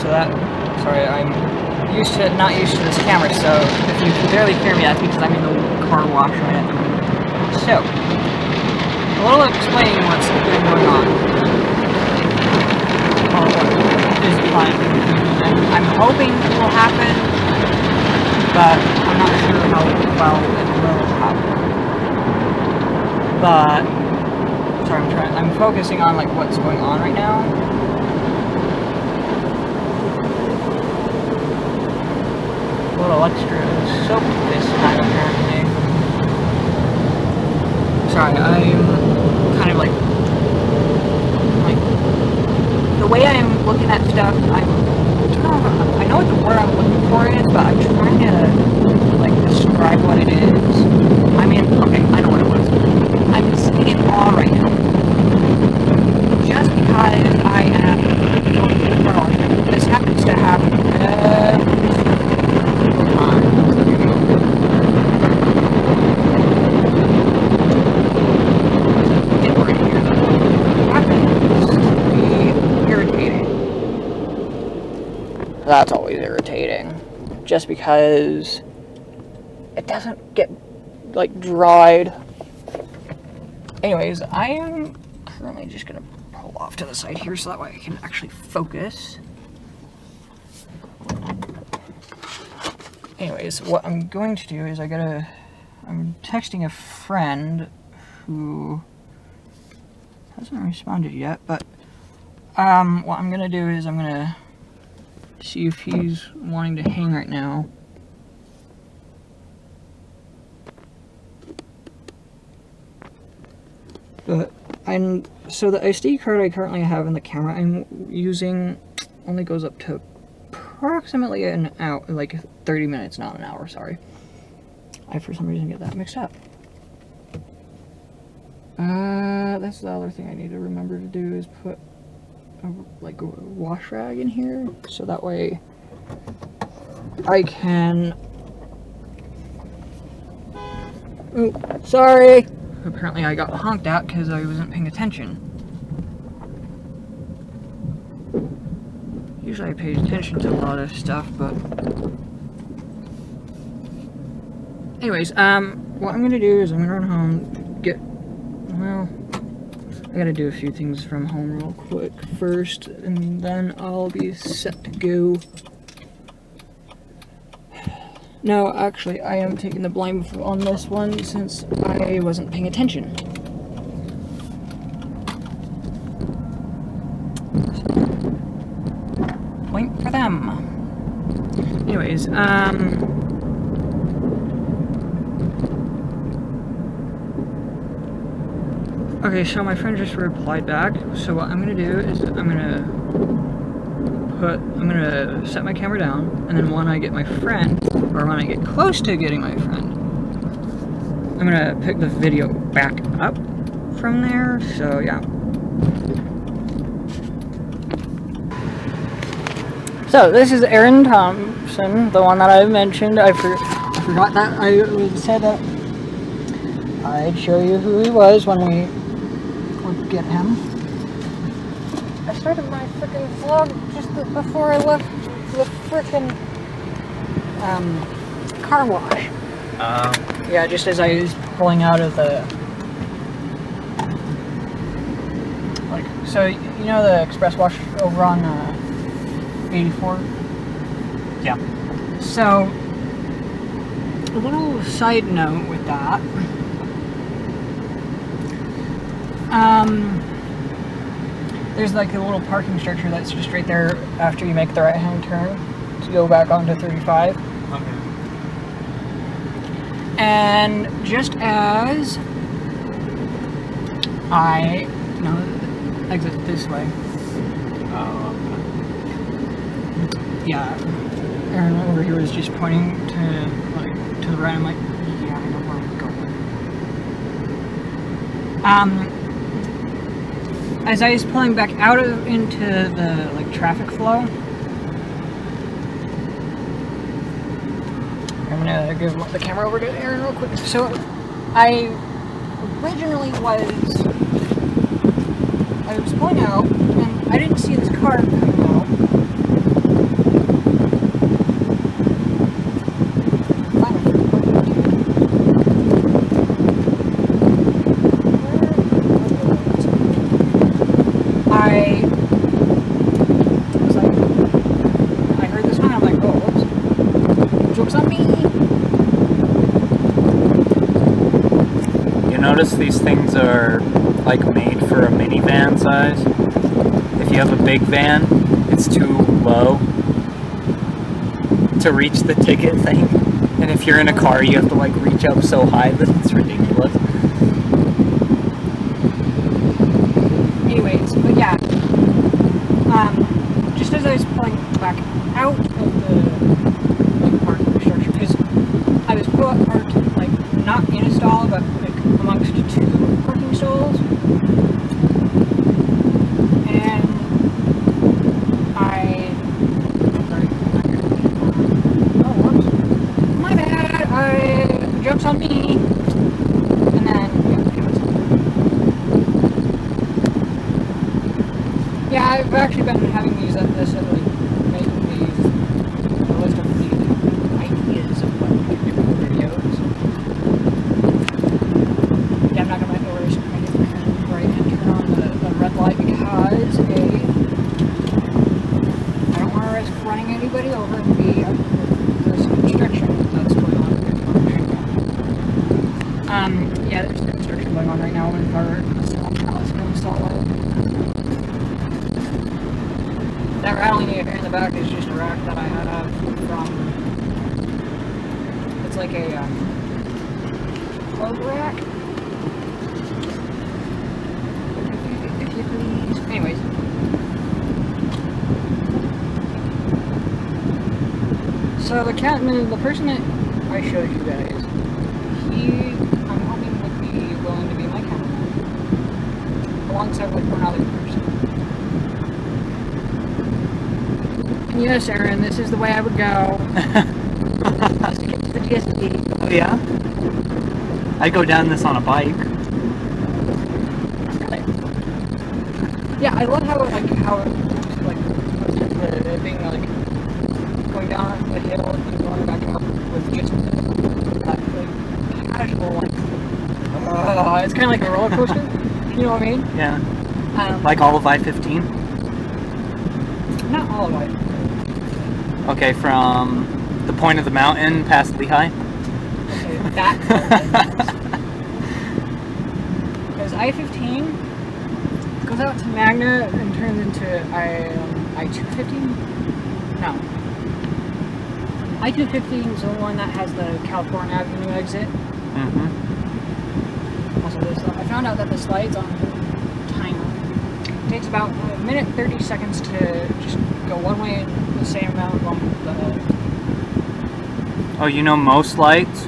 so that, sorry, I'm not used to this camera, so if you can barely hear me, that's because I'm in the car wash right at the moment. So, a little explaining what's been going on. Or what is planned. And I'm hoping it will happen, but I'm not sure how well it will happen. But, sorry, I'm focusing on like what's going on right now. A little extra soap this time apparently. Sorry, I'm kind of like the way I'm looking at stuff, I know what the word I'm looking for is, but I'm trying to like describe what it is. I mean, okay, I know what it was. I'm sitting in awe right now. Just because I am going to the world, this happens to happen every single time. It right here, though. Happens to be irritating. That's always irritating. Just because it doesn't get like dried. Anyways, I am currently just gonna pull off to the side here so that way I can actually focus. Anyways, what I'm going to do is I'm texting a friend who hasn't responded yet, but what I'm gonna do is I'm gonna see if he's wanting to hang right now. But so the SD card I currently have in the camera I'm using only goes up to approximately an hour, like 30 minutes, not an hour, sorry. I for some reason get that mixed up. That's the other thing I need to remember to do is put a wash rag in here, so that way I can... Ooh, sorry! Apparently I got honked at because I wasn't paying attention. Usually I pay attention to a lot of stuff, but... Anyways, what I'm gonna do is I'm gonna run home, well, I gotta do a few things from home real quick first, and then I'll be set to go. No, actually, I am taking the blame on this one since I wasn't paying attention. Point for them. Anyways, okay, so my friend just replied back, so what I'm gonna do is I'm gonna set my camera down, and then when I get my friend, or when I get close to getting my friend, I'm gonna pick the video back up from there, so yeah. So this is Aaron Thompson, the one that I mentioned. I forgot that I said that I'd show you who he was when we would get him. I started my freaking vlog just before I left the freaking car wash. Yeah, just as I was pulling out of the, like, so you know the express wash over on 84? Yeah. So, a little side note with that. There's like a little parking structure that's just right there after you make the right-hand turn to go back onto 35. Okay. And just as I exit this way. Oh. Yeah. Aaron over here was just pointing to the right. I'm like, yeah, I know where I'm going. As I was pulling back out into the traffic flow, I'm gonna give the camera over to Aaron real quick. So I originally was pulling out, and I didn't see this car coming out. notice these things are like made for a minivan size. If you have a big van, it's too low to reach the ticket thing. And if you're in a car, you have to like reach up so high that it's ridiculous. Anyways, but yeah. Just as I was pulling back out of the parking structure, because I was parked like not in a stall, but like amongst two parking stalls, and my bad, joke's on me, and then, yeah, I've actually been having these this and like making these a list of the ideas of what we can do for videos. Yeah, I'm not gonna erase my hand right and turn on the red light because I don't want to risk running anybody over and B, there's construction that's going on. Yeah, there's construction going on right now with our house going to install it. That rattling you hear in the back is just a rack that I had from, it's like a clothes rack. If you please. Anyways. So the person that I showed you guys, I'm hoping would be willing to be my cameraman, alongside with one other person. And yes, Aaron, this is the way I would go. Just to get to the DSP. Oh yeah? I'd go down this on a bike. Really? Yeah, I love how being like going down the hill and going back up with just that like casual like it's kind of like a roller coaster. You know what I mean? Yeah. Like all of I-15? Not all of it. Okay, from the point of the mountain past Lehigh? Okay, that because I-15 goes out to Magna and turns into I-215? No. I-215 is the one that has the California Avenue exit. Mm-hmm. Also, I found out that the slides on the timer takes about a minute 30 seconds to just go one way and the same amount on the other. Oh, you know, most lights,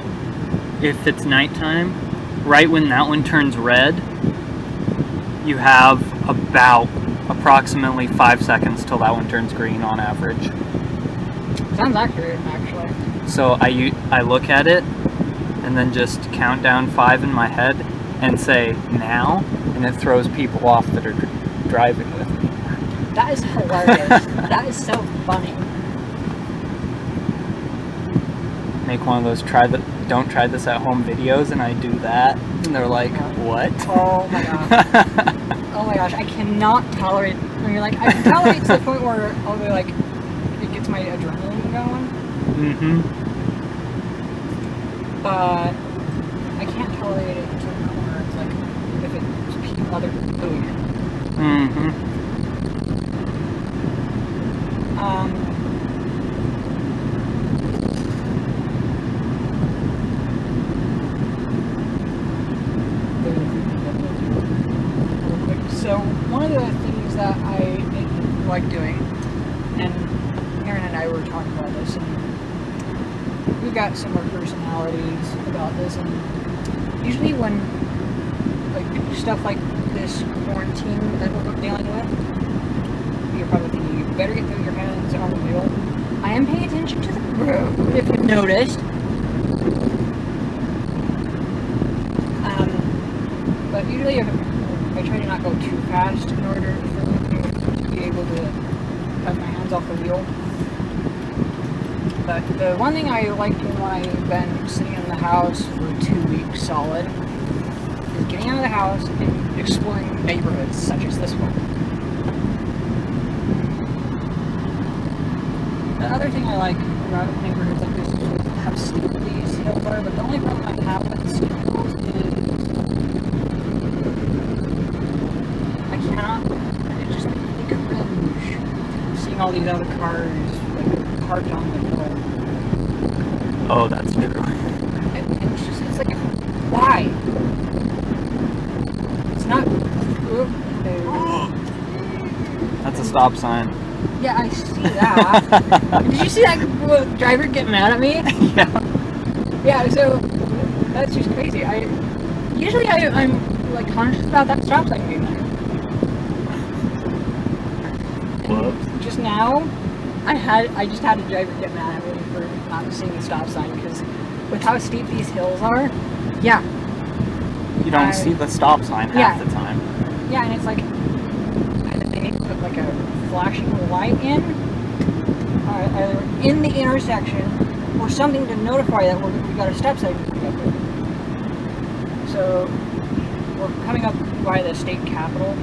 if it's nighttime, right when that one turns red, you have about approximately 5 seconds till that one turns green on average. Sounds accurate, actually. So I look at it and then just count down 5 in my head and say now, and it throws people off that are driving with me. That is hilarious. That is so funny. Make one of those don't try this at home videos, and I do that, and they're like, what? Oh my gosh. Oh my gosh, I cannot tolerate, I mean, like, I can tolerate to the point where I'll be like, it gets my adrenaline going. Mm-hmm. But I can't tolerate it to the point where it's like, if it's other people doing it. Mm-hmm. So one of the things that I like doing, and Aaron and I were talking about this, and we've got similar personalities about this, and usually when like stuff like this quarantine that we're dealing with, you're probably thinking you better get your hands on the wheel. I am paying attention to the road, if you've noticed. But usually I try to not go too fast in order for me to be able to have my hands off the wheel. But the one thing I like doing when I've been sitting in the house for 2 weeks solid is getting out of the house and exploring neighborhoods such as this one. The other thing I like about neighborhoods like this is have steep these hills are, but the only problem I have with steep hills is seeing all these other cars like parked on the hill. Oh, that's true. And it's like, why? It's not. That's a stop sign. Yeah, I see that. Did you see that driver get mad at me? Yeah. Yeah, so that's just crazy. Usually I'm like conscious about that stop sign being there. Whoops. Just now, I just had a driver get mad at me for not seeing the stop sign because with how steep these hills are, yeah. You don't see the stop sign half the time. Yeah, and it's like they need to put like a flashing light in, either in the intersection or something to notify that we got a stop sign coming up there. So we're coming up by the state capitol.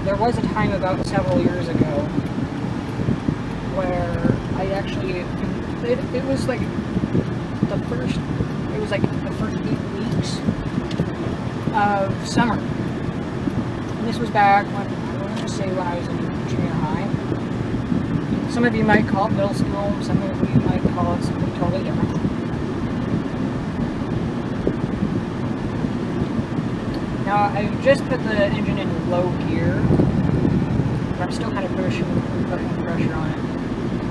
There was a time about several years ago where I actually, it was like the first 8 weeks of summer. And this was back when, I want to say when I was in junior high. Some of you might call it middle school, some of you might call it something totally different. Now, I just put the engine in low gear, but I'm still kind of putting pressure on it.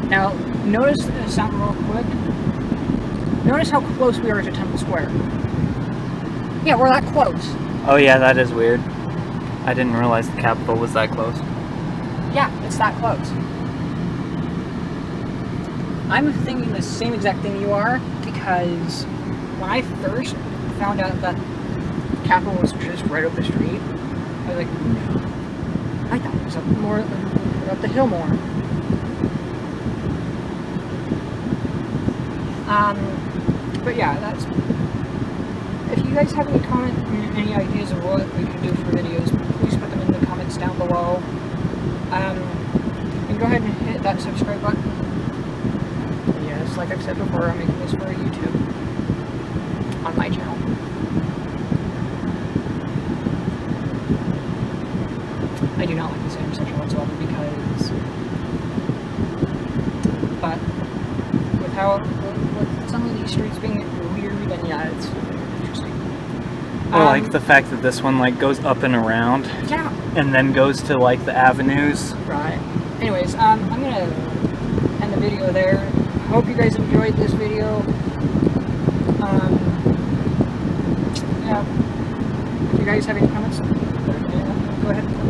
Now, notice something real quick. Notice how close we are to Temple Square. Yeah, we're that close. Oh yeah, that is weird. I didn't realize the Capitol was that close. Yeah, it's that close. I'm thinking the same exact thing you are, because when I first found out that Capitol was just right up the street, I was like, no. I thought it was up the hill more. But yeah, that's. If you guys have any any ideas of what we can do for videos, please put them in the comments down below. And go ahead and hit that subscribe button. Yes, like I've said before, I'm making this for YouTube on my channel. I do not like this intersection whatsoever but with some of these streets being weird, and yeah, it's interesting. I like the fact that this one like goes up and around. Yeah. And then goes to like the avenues. Right. Anyways, I'm gonna end the video there. Hope you guys enjoyed this video. Yeah. If you guys have any comments, go ahead.